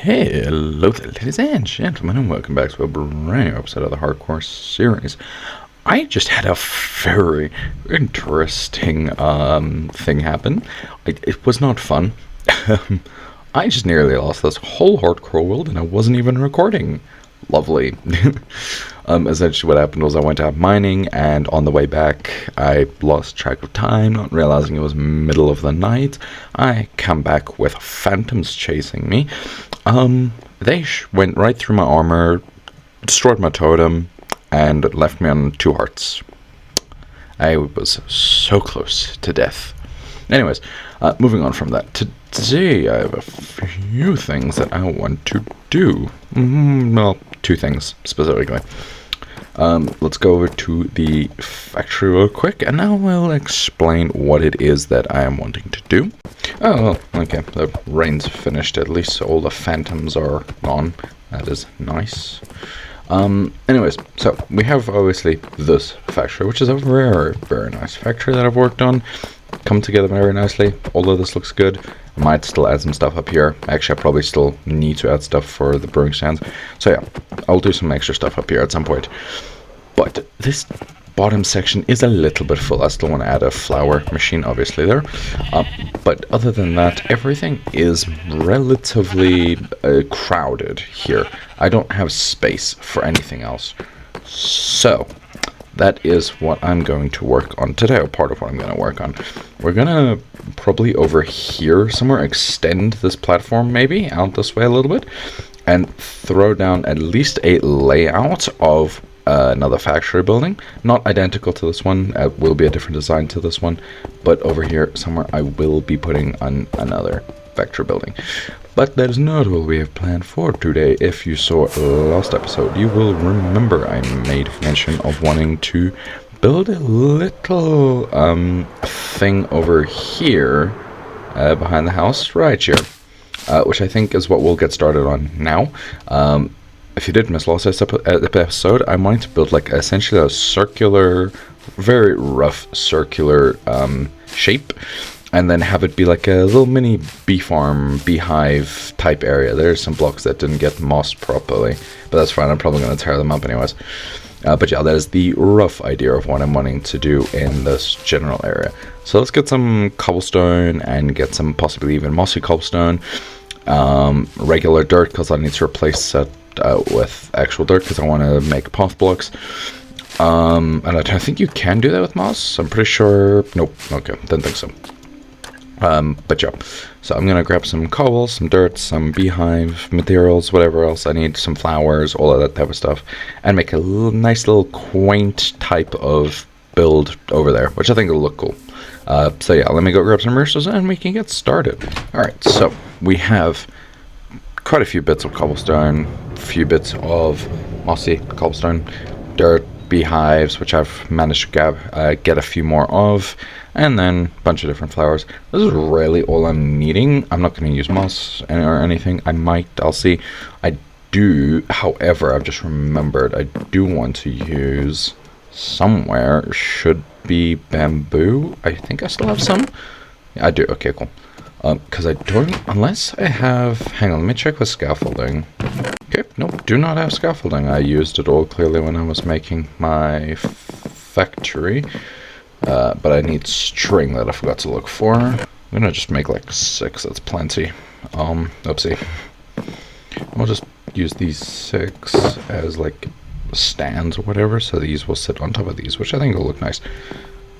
Hello there, ladies and gentlemen, and welcome back to a brand new episode of the Hardcore series. I just had a very interesting thing happen. It was not fun. I just nearly lost this whole hardcore world, and I wasn't even recording. Lovely. Essentially what happened was I went out mining, and on the way back I lost track of time, not realizing it was middle of the night. I come back with phantoms chasing me. They went right through my armor, destroyed my totem, and left me on 2 hearts. I was so close to death. Anyways, moving on from that. Today I have a few things that I want to do. Well, 2 things specifically. Let's go over to the factory real quick, and now I'll explain what it is that I am wanting to do. Oh, well, okay, the rain's finished at least, so all the phantoms are gone. That is nice. Anyways, so we have obviously this factory, which is a very, very nice factory that I've worked on. Come together very nicely. All of this looks good. I might still add some stuff up here. Actually, I probably still need to add stuff for the brewing stands. So yeah, I'll do some extra stuff up here at some point. But this bottom section is a little bit full. I still want to add a flour machine, obviously, there. But other than that, everything is relatively crowded here. I don't have space for anything else. So that is what I'm going to work on today, or part of what I'm going to work on. We're going to probably over here somewhere extend this platform maybe out this way a little bit and throw down at least a layout of another factory building. Not identical to this one, will be a different design to this one, but over here somewhere I will be putting on another factory building. But that is not what we have planned for today. If you saw last episode, you will remember I made mention of wanting to build a little thing over here behind the house, right here, which I think is what we'll get started on now. If you did miss last episode, I'm wanting to build like essentially a circular, very rough circular shape, and then have it be like a little mini bee farm, beehive type area. There's some blocks that didn't get mossed properly, but that's fine. I'm probably going to tear them up anyways. But yeah, that is the rough idea of what I'm wanting to do in this general area. So let's get some cobblestone and get some possibly even mossy cobblestone. Regular dirt, because I need to replace that with actual dirt, because I want to make path blocks. And I don't think you can do that with moss. I'm pretty sure. Nope. Okay, didn't think so. But yeah, so I'm gonna grab some cobbles, some dirt, some beehive materials, whatever else I need, some flowers, all of that type of stuff, and make a nice little quaint type of build over there, which I think will look cool. So yeah, let me go grab some resources and we can get started. Alright, so we have quite a few bits of cobblestone, a few bits of mossy cobblestone, dirt, beehives, which I've managed to get a few more of, and then a bunch of different flowers. This is really all I'm needing. I'm not going to use moss or anything. I'll see. I do, however, I've just remembered, I do want to use somewhere, should be bamboo. I think I still have some. Yeah, I do. Okay, cool. Because I don't, unless I have, hang on, let me check with scaffolding. Okay, nope, do not have scaffolding. I used it all clearly when I was making my factory. But I need string that I forgot to look for. I'm gonna just make like 6, that's plenty. Oopsie. I'll just use these 6 as like stands or whatever, so these will sit on top of these, which I think will look nice.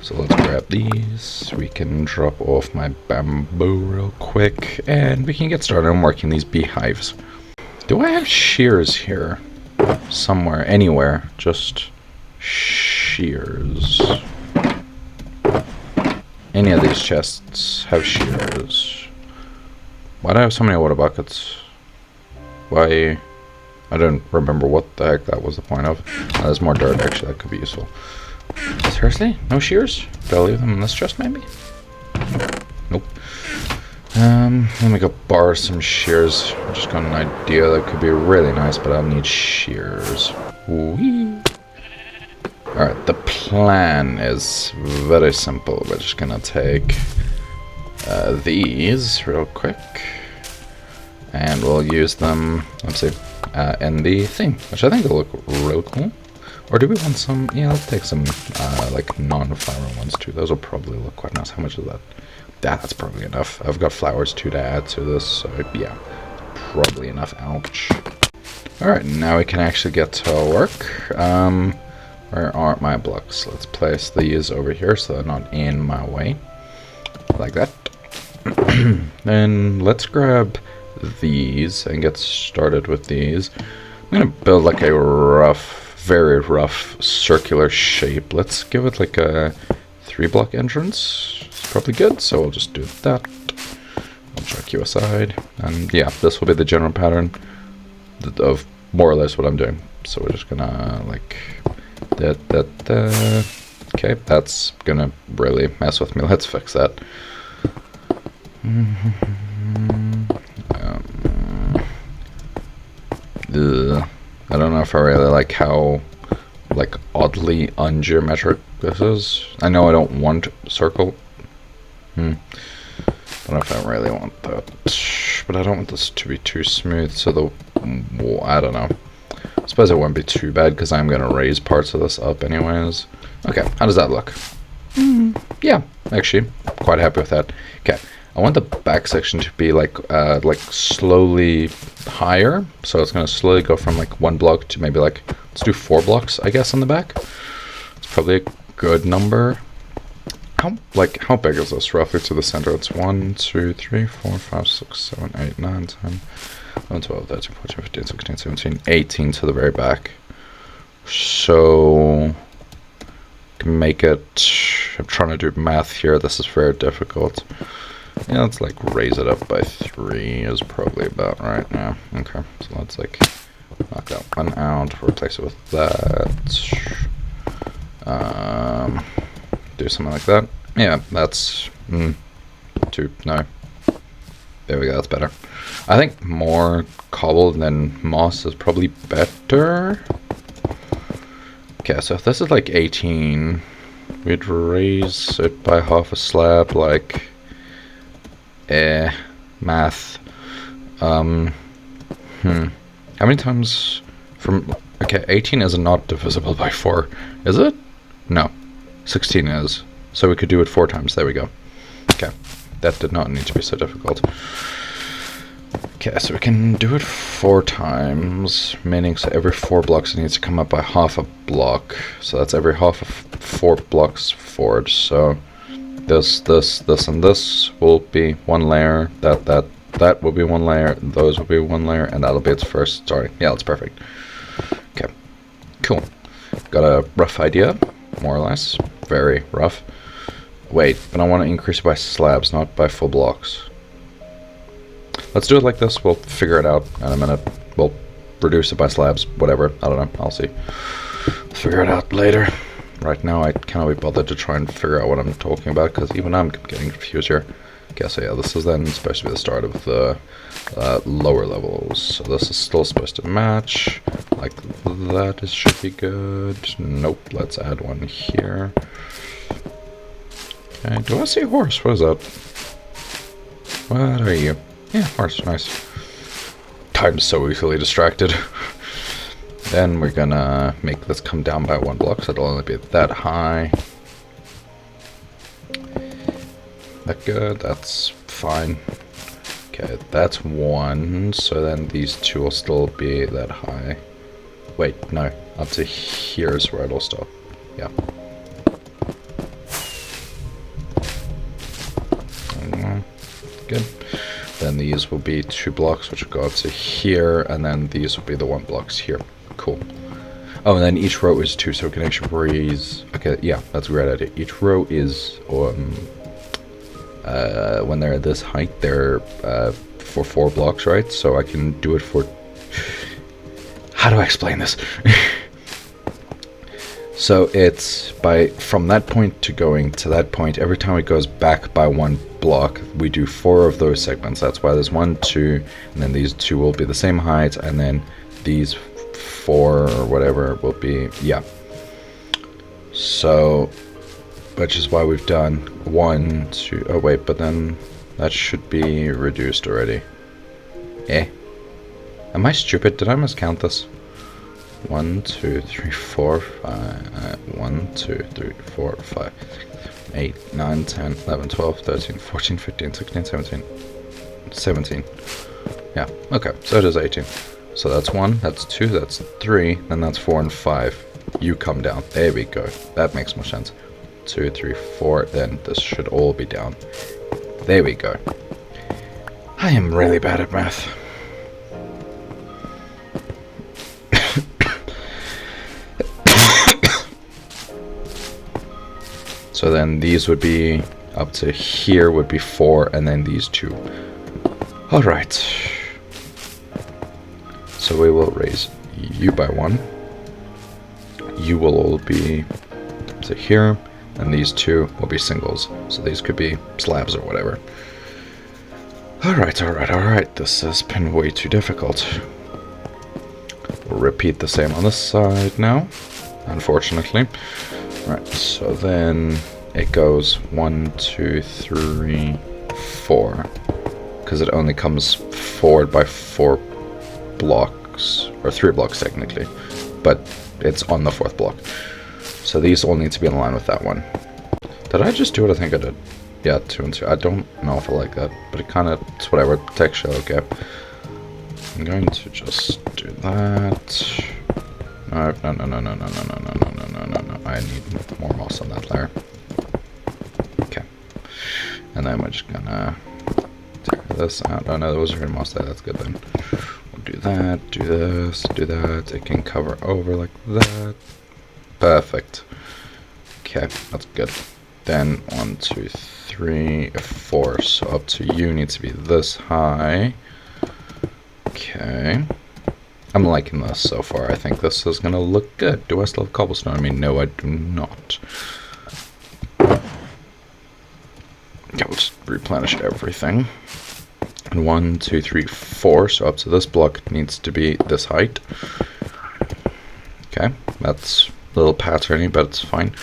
So let's grab these. We can drop off my bamboo real quick, and we can get started on working these beehives. Do I have shears here? Somewhere, anywhere. Just shears. Any of these chests have shears. Why do I have so many water buckets? Why? I don't remember what the heck that was the point of. Oh, there's more dirt, actually, that could be useful. Seriously? No shears? Did I leave them in this chest, maybe? Nope. Let me go borrow some shears. I just got an idea that could be really nice, but I'll need shears. Whee! Alright, the plan is very simple. We're just gonna take these real quick. And we'll use them, let's see, in the thing, which I think will look real cool. Or do we want some? Yeah, let's take some like non-flower ones too. Those will probably look quite nice. How much is that? That's probably enough. I've got flowers too to add to this, so yeah, probably enough. Ouch. Alright, now we can actually get to work. Where are my blocks? Let's place these over here so they're not in my way. Like that. Then let's grab these and get started with these. I'm gonna build like a rough, very rough circular shape. Let's give it like a 3-block entrance. It's probably good, so we'll just do that. I'll chuck you aside. And yeah, this will be the general pattern of more or less what I'm doing. So we're just gonna like okay, that's gonna really mess with me. Let's fix that. I don't know if I really like how like oddly ungeometric this is. I know I don't want circle. Don't know if I really want that, but I don't want this to be too smooth, so I don't know. I suppose it won't be too bad because I'm going to raise parts of this up anyways. Okay, how does that look? Yeah, actually, quite happy with that. Okay, I want the back section to be like slowly higher, so it's going to slowly go from like 1 block to maybe like, let's do 4 blocks, I guess, on the back. It's probably a good number. How big is this roughly to the center? It's 1, 2, 3, 4, 5, 6, 7, 8, 9, 10, 11, 12, 13, 14, 15, 16, 17, 18 to the very back. So can make it, I'm trying to do math here, this is very difficult. Yeah, let's like raise it up by 3 is probably about right now. Okay, so let's like knock that one out, replace it with that. Do something like that. Yeah, that's 2. No, there we go. That's better. I think more cobble than moss is probably better. Okay, so if this is like 18, we'd raise it by half a slab. Like, math. How many times from? Okay, 18 is not divisible by 4, is it? No. 16 is, so we could do it 4 times. There we go. Okay, that did not need to be so difficult. Okay, so we can do it 4 times, meaning so every 4 blocks it needs to come up by half a block. So that's every half of 4 blocks forward. So this, and this will be 1 layer. That will be 1 layer. Those will be 1 layer, and that'll be its first. Sorry, yeah, that's perfect. Okay, cool. Got a rough idea. More or less. Very rough. Wait, but I want to increase it by slabs, not by full blocks. Let's do it like this. We'll figure it out in a minute. We'll reduce it by slabs, whatever. I don't know. I'll see. Figure it out later. Right now, I cannot be bothered to try and figure out what I'm talking about, because even I'm getting confused here. Okay, so yeah, this is then supposed to be the start of the lower levels. So this is still supposed to match. Like that should be good. Nope, let's add 1 here. Okay, do I see a horse? What is that? What are you? Yeah, horse, nice. I'm so easily distracted. Then we're gonna make this come down by 1 block, so it'll only be that high. That good, that's fine. Okay, that's 1, so then these 2 will still be that high. Wait, no, up to here is where it'll stop. Yeah. Good. Then these will be 2 blocks, which will go up to here, and then these will be the 1 blocks here. Cool. Oh, and then each row is 2, so we can actually raise. Okay, yeah, that's a great idea. Each row is when they're at this height, they're for 4 blocks, right? So I can do it for. How do I explain this? So it's from that point to going to that point. Every time it goes back by 1 block, we do 4 of those segments. That's why there's 1, 2, and then these 2 will be the same height, and then these 4 or whatever will be, yeah. So, which is why we've done 1, 2, oh wait, but then that should be reduced already. Eh? Am I stupid? Did I miscount this? 1, 2, 3, 4, 5. 1, 2, 3, 4, 5, 8, 9, 10, 11, 12, 13, 14, 15, 16, 17. 17. Yeah, okay, so it is 18. So that's 1, that's 2, that's 3, then that's 4 and 5. You come down. There we go. That makes more sense. 2, 3, 4, then this should all be down. There we go. I am really bad at math. So then these would be up to here would be 4, and then these 2. Alright. So we will raise you by 1. You will all be to here, and these 2 will be singles. So these could be slabs or whatever. Alright. This has been way too difficult. We'll repeat the same on this side now, unfortunately. Right, so then it goes 1, 2, 3, 4. Because it only comes forward by 4 blocks, or 3 blocks technically. But it's on the 4th block. So these all need to be in line with that one. Did I just do what I think I did? Yeah, 2 and 2. I don't know if I like that, but it kind of, it's whatever. Texture, okay. I'm going to just do that. No. I need more moss on that layer. Okay. And then we're just gonna tear this out. Oh no, there was already moss there. That's good then. We'll do that, do this, do that. It can cover over like that. Perfect. Okay, that's good. Then 1, 2, 3, 4. So up to you needs to be this high. Okay. I'm liking this so far. I think this is going to look good. Do I still have cobblestone? I mean, no, I do not. Okay, we'll just replenish everything. And 1, 2, 3, 4. So up to this block needs to be this height. Okay, that's a little patterny, but it's fine.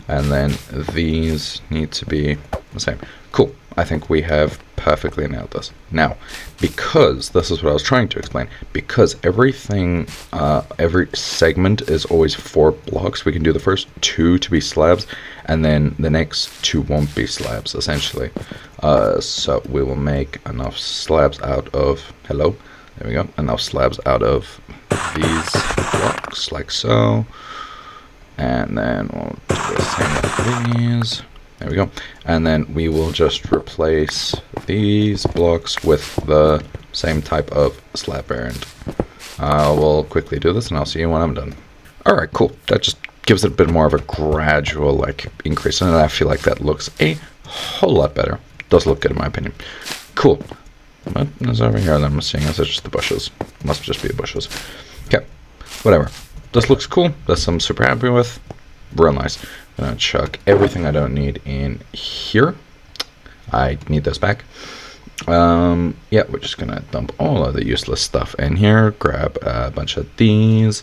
And then these need to be the same. Cool. I think we have perfectly nailed this. Now, because this is what I was trying to explain, because everything, every segment is always 4 blocks, we can do the first 2 to be slabs, and then the next 2 won't be slabs, essentially. So we will make enough slabs out of, hello, there we go, enough slabs out of these blocks, like so. And then we'll do the same with these. There we go. And then we will just replace these blocks with the same type of slab variant. We'll quickly do this and I'll see you when I'm done. Alright, cool. That just gives it a bit more of a gradual like increase, and I feel like that looks a whole lot better. Does look good in my opinion. Cool. What is over here that I'm seeing? Is it just the bushes? Must just be the bushes. Okay. Whatever. This looks cool. This I'm super happy with. Real nice. I'm gonna chuck everything I don't need in here. I need this back. Yeah, we're just gonna dump all of the useless stuff in here. Grab a bunch of these.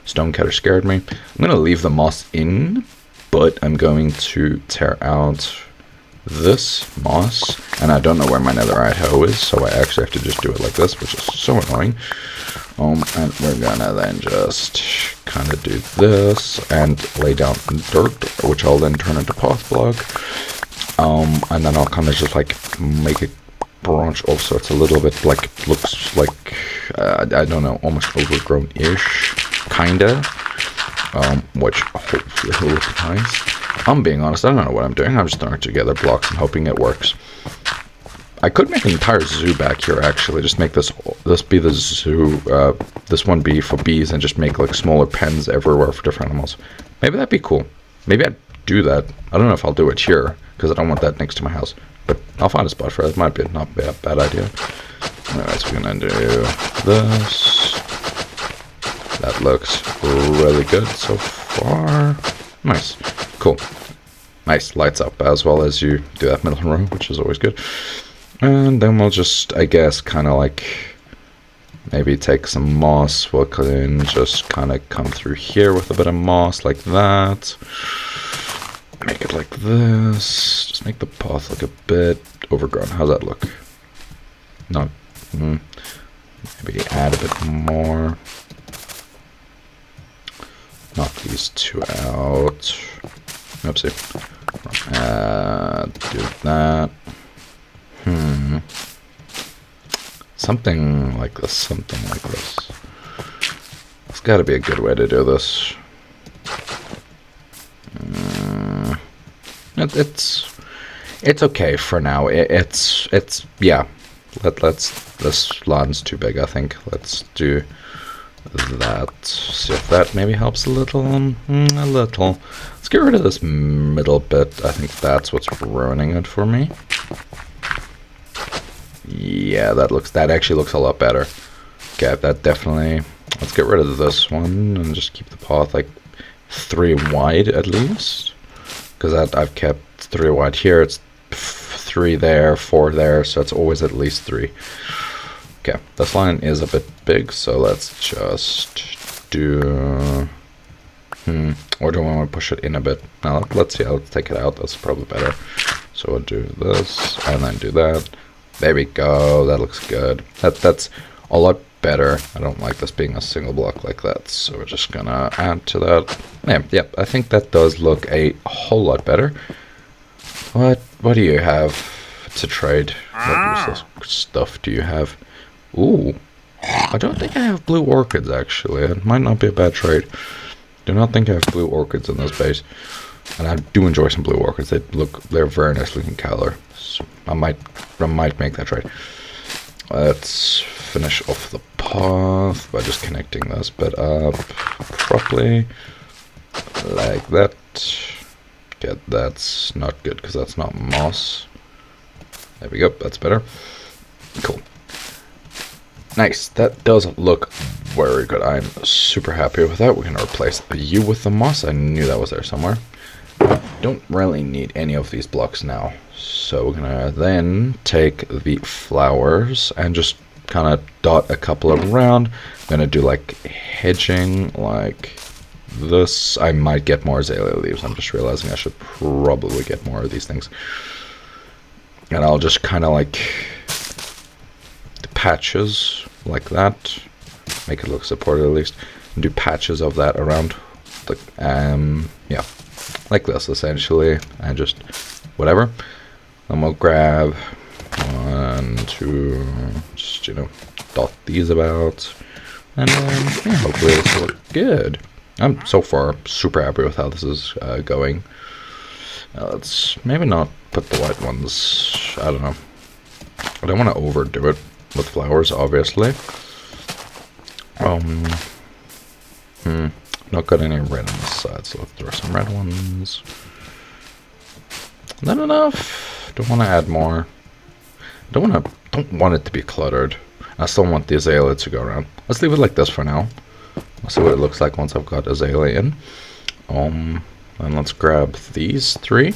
Stonecutter scared me. I'm gonna leave the moss in, but I'm going to tear out this moss, and I don't know where my netherite hoe is, so I actually have to just do it like this, which is so annoying. And we're gonna then just kind of do this and lay down dirt, which I'll then turn into path block. And then I'll kind of just like make it branch off so it's a little bit like, looks like, I don't know, almost overgrown-ish, kinda. Which hopefully will look nice. I'm being honest, I don't know what I'm doing. I'm just throwing together blocks and hoping it works. I could make an entire zoo back here, actually. Just make this be the zoo, this one be for bees, and just make like smaller pens everywhere for different animals. Maybe that'd be cool. Maybe I'd do that. I don't know if I'll do it here, because I don't want that next to my house. But I'll find a spot for it. It might be not be a bad idea. Alright, so we're gonna do this. That looks really good so far. Nice. Cool. Nice. Lights up as well as you do that middle row, which is always good. And then we'll just, I guess, kind of like maybe take some moss. We'll then just kind of come through here with a bit of moss like that. Make it like this. Just make the path look a bit overgrown. How's that look? Not, maybe add a bit more. Knock these two out. Oopsie. Do that. Something like this, something like this. It's gotta be a good way to do this. It's okay for now. It's yeah. This land's too big, I think. Let's do that. See if that maybe helps a little. A little. Let's get rid of this middle bit. I think that's what's ruining it for me. Yeah, that actually looks a lot better. Okay, that definitely. Let's get rid of this one and just keep the path like 3 wide at least. Because I've kept 3 wide here. It's 3 there, 4 there, so it's always at least 3. Okay, this line is a bit big, so let's just do... or do I want to push it in a bit? Now, let's see, let's take it out, that's probably better. So we'll do this, and then do that. There we go, that looks good. That's a lot better. I don't like this being a single block like that, so we're just gonna add to that. Yeah, I think that does look a whole lot better. What do you have to trade? What useless stuff do you have? Ooh, I don't think I have blue orchids, actually. It might not be a bad trade. Do not think I have blue orchids in this base. And I do enjoy some blue orchids. They're very nice looking color. So I might make that trade. Let's finish off the path by just connecting this bit up properly. Like that. Okay, that's not good because that's not moss. There we go, that's better. Cool. Nice, that does look very good. I'm super happy with that. We're going to replace you with the moss. I knew that was there somewhere. Don't really need any of these blocks now. So we're going to then take the flowers and just kind of dot a couple around. I'm going to do like hedging like this. I might get more azalea leaves. I'm just realizing I should probably get more of these things. And I'll just kind of like patches like that, make it look supported at least, and do patches of that around, like yeah, like this essentially, and just whatever. Then we'll grab 1, 2, just dot these about, and yeah, hopefully this will look good. I'm so far super happy with how this is going. Let's maybe not put the white ones. I don't know. I don't want to overdo it with flowers, obviously. Not got any red on the side, so let's throw some red ones. Not enough. Don't want to add more. Don't want it to be cluttered. I still want the azalea to go around. Let's leave it like this for now. Let's see what it looks like once I've got azalea in. And let's grab these 3.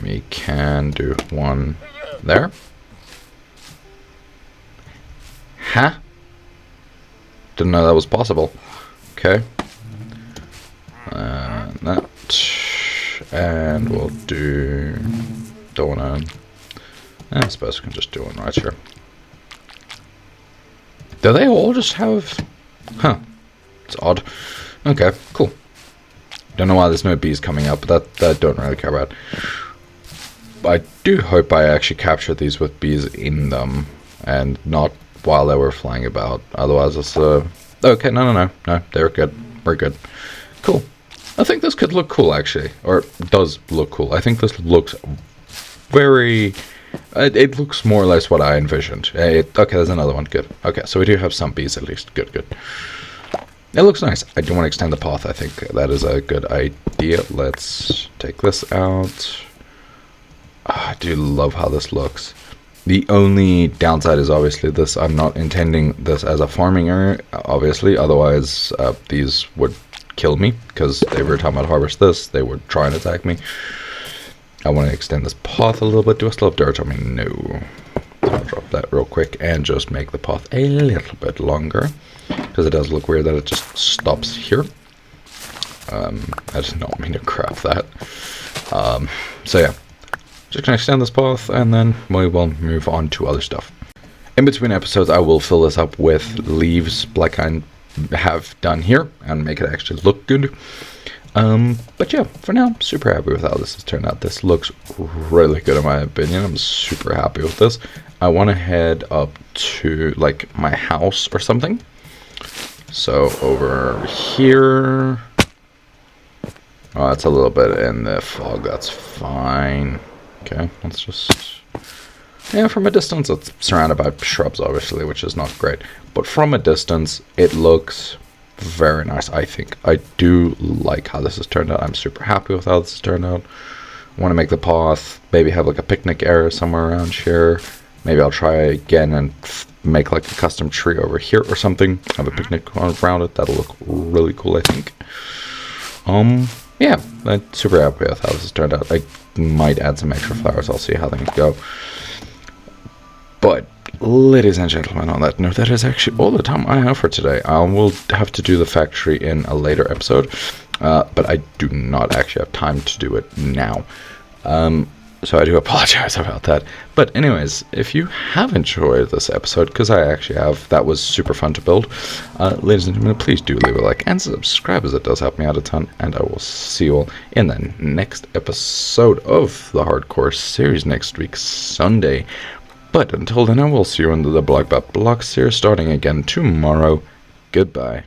We can do 1 there. Huh? Didn't know that was possible. Okay. That. And we'll do... Don't wanna... I suppose we can just do 1 right here. Do they all just have... Huh. It's odd. Okay, cool. Don't know why there's no bees coming up, but that I don't really care about. I do hope I actually captured these with bees in them, and not while they were flying about. Otherwise it's okay, no, they're good. We're good. Cool. I think this could look cool, actually. Or does look cool. I think this looks very... It looks more or less what I envisioned. Okay, there's another one. Good. Okay, so we do have some bees at least. Good. It looks nice. I do want to extend the path. I think that is a good idea. Let's take this out. I do love how this looks. The only downside is obviously this. I'm not intending this as a farming area, obviously. Otherwise, these would kill me, because every time I'd harvest this, they would try and attack me. I want to extend this path a little bit. Do I still have dirt on me? No. So I'll drop that real quick and just make the path a little bit longer, because it does look weird that it just stops here. I just don't mean to crap that. So yeah. Just gonna extend this path, and then we will move on to other stuff. In between episodes, I will fill this up with leaves like I have done here and make it actually look good. But yeah, for now, I'm super happy with how this has turned out. This looks really good in my opinion. I'm super happy with this. I want to head up to like my house or something. So over here. Oh, that's a little bit in the fog. That's fine. Okay, let's just... Yeah, from a distance, it's surrounded by shrubs, obviously, which is not great. But from a distance, it looks very nice, I think. I do like how this has turned out. I'm super happy with how this has turned out. I want to make the path, maybe have like a picnic area somewhere around here. Maybe I'll try again and make like a custom tree over here or something. Have a picnic around it. That'll look really cool, I think. Yeah, I'm super happy with how this has turned out. I might add some extra flowers. I'll see how things go. But, ladies and gentlemen, on that note, that is actually all the time I have for today. I will have to do the factory in a later episode, but I do not actually have time to do it now. So I do apologize about that. But anyways, if you have enjoyed this episode, because I actually have, that was super fun to build, ladies and gentlemen, please do leave a like and subscribe, as it does help me out a ton, and I will see you all in the next episode of the Hardcore series next week, Sunday. But until then, I will see you under the Block series starting again tomorrow. Goodbye.